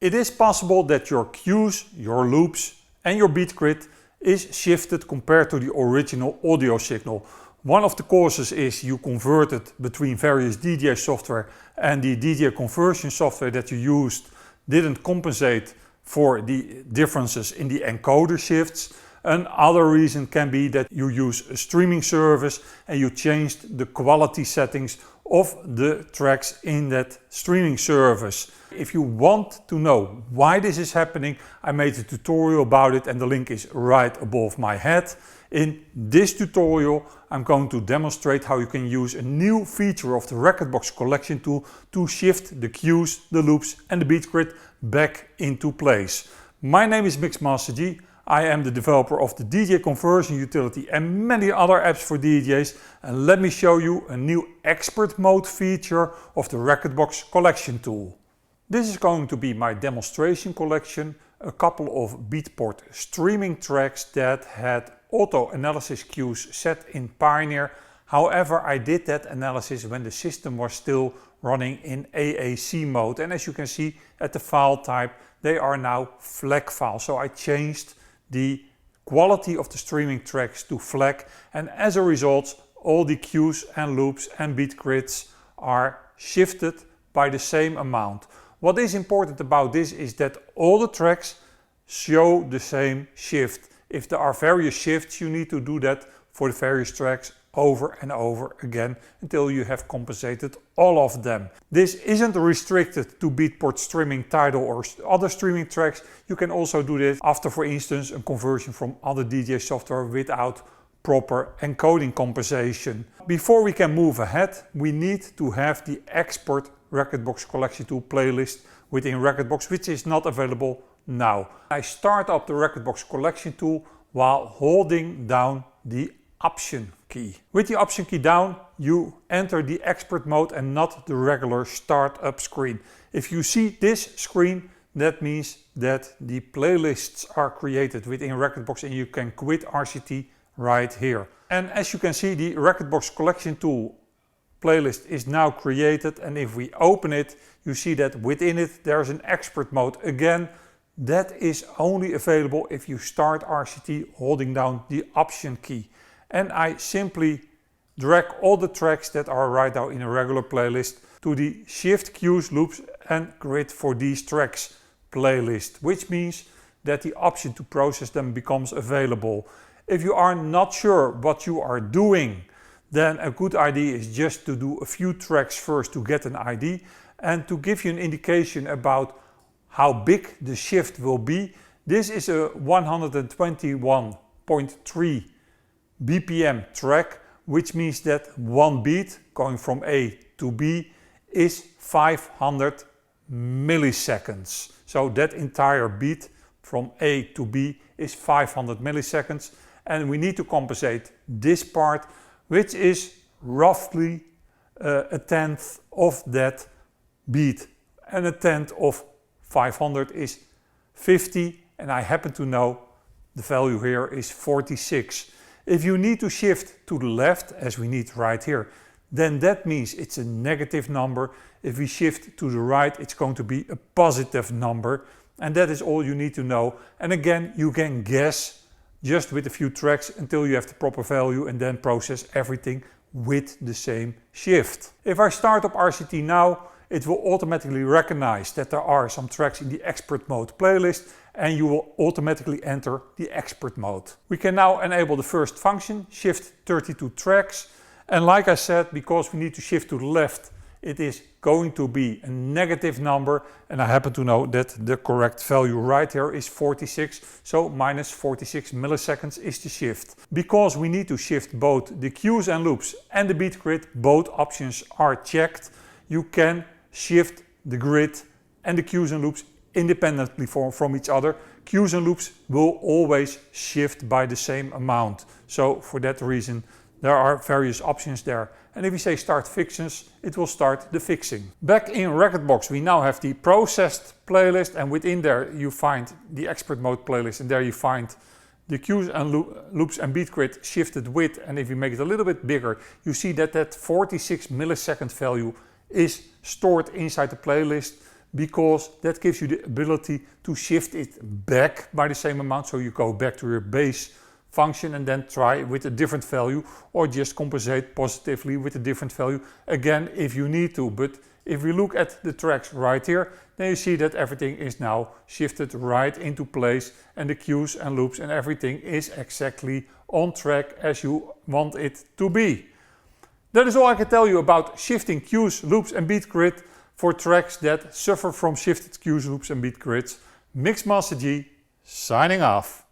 It is possible that your cues, your loops and your beat grid is shifted compared to the original audio signal. One of the causes is you converted between various DJ software and the DJ conversion software that you used didn't compensate for the differences in the encoder shifts. Another reason can be that you use a streaming service and you changed the quality settings of the tracks in that streaming service. If you want to know why this is happening, I made a tutorial about it and the link is right above my head. In this tutorial, I'm going to demonstrate how you can use a new feature of the Rekordbox Collection Tool to shift the cues, the loops and the beat grid back into place. My name is MixMasterG. I am the developer of the DJ conversion utility and many other apps for DJs, and let me show you a new expert mode feature of the Rekordbox Collection Tool. This is going to be my demonstration collection, a couple of Beatport streaming tracks that had auto analysis cues set in Pioneer. However, I did that analysis when the system was still running in AAC mode, and as you can see at the file type, they are now FLAC files. So I changed the quality of the streaming tracks to FLAC, and as a result all the cues and loops and beat grids are shifted by the same amount. What is important about this is that all the tracks show the same shift. If there are various shifts, you need to do that for the various tracks over and over again until you have compensated all of them. This isn't restricted to Beatport streaming Tidal or other streaming tracks. You can also do this after, for instance, a conversion from other DJ software without proper encoding compensation. Before we can move ahead, we need to have the export Rekordbox Collection Tool playlist within Rekordbox, which is not available now. I start up the Rekordbox Collection Tool while holding down the Option key. With the Option key down, you enter the expert mode and not the regular startup screen. If you see this screen, that means that the playlists are created within Rekordbox and you can quit RCT right here. And as you can see, the Rekordbox Collection Tool playlist is now created, and if we open it, you see that within it there's an expert mode. Again, that is only available if you start RCT holding down the Option key. And I simply drag all the tracks that are right now in a regular playlist to the Shift Cues, Loops and Grid for these tracks playlist, which means that the option to process them becomes available. If you are not sure what you are doing, then a good idea is just to do a few tracks first to get an ID, and to give you an indication about how big the shift will be. This is a 121.3 BPM track, which means that one beat going from A to B is 500 milliseconds. So that entire beat from A to B is 500 milliseconds, and we need to compensate this part, which is roughly a tenth of that beat, and a tenth of 500 is 50, and I happen to know the value here is 46. If you need to shift to the left, as we need right here, then that means it's a negative number. If we shift to the right, it's going to be a positive number, and that is all you need to know. And again, you can guess just with a few tracks until you have the proper value and then process everything with the same shift. If I start up RCT now, it will automatically recognize that there are some tracks in the expert mode playlist, and you will automatically enter the expert mode. We can now enable the first function, shift 32 tracks. And like I said, because we need to shift to the left, it is going to be a negative number, and I happen to know that the correct value right here is 46, so minus 46 milliseconds is the shift. Because we need to shift both the cues and loops and the beat grid, both options are checked. You can shift the grid and the cues and loops independently from each other. Cues and loops will always shift by the same amount. So for that reason, there are various options there. And if we say start fixes, it will start the fixing. Back in Rekordbox, we now have the processed playlist, and within there you find the expert mode playlist, and there you find the cues and loops and beat grid shifted with, and if you make it a little bit bigger, you see that that 46 millisecond value is stored inside the playlist. because that gives you the ability to shift it back by the same amount. So you go back to your base function and then try with a different value, or just compensate positively with a different value again if you need to. But if we look at the tracks right here, then you see that everything is now shifted right into place, and the cues and loops and everything is exactly on track as you want it to be. That is all I can tell you about shifting cues, loops and beat grid for tracks that suffer from shifted cues, loops and beat grids. MixMasterG signing off.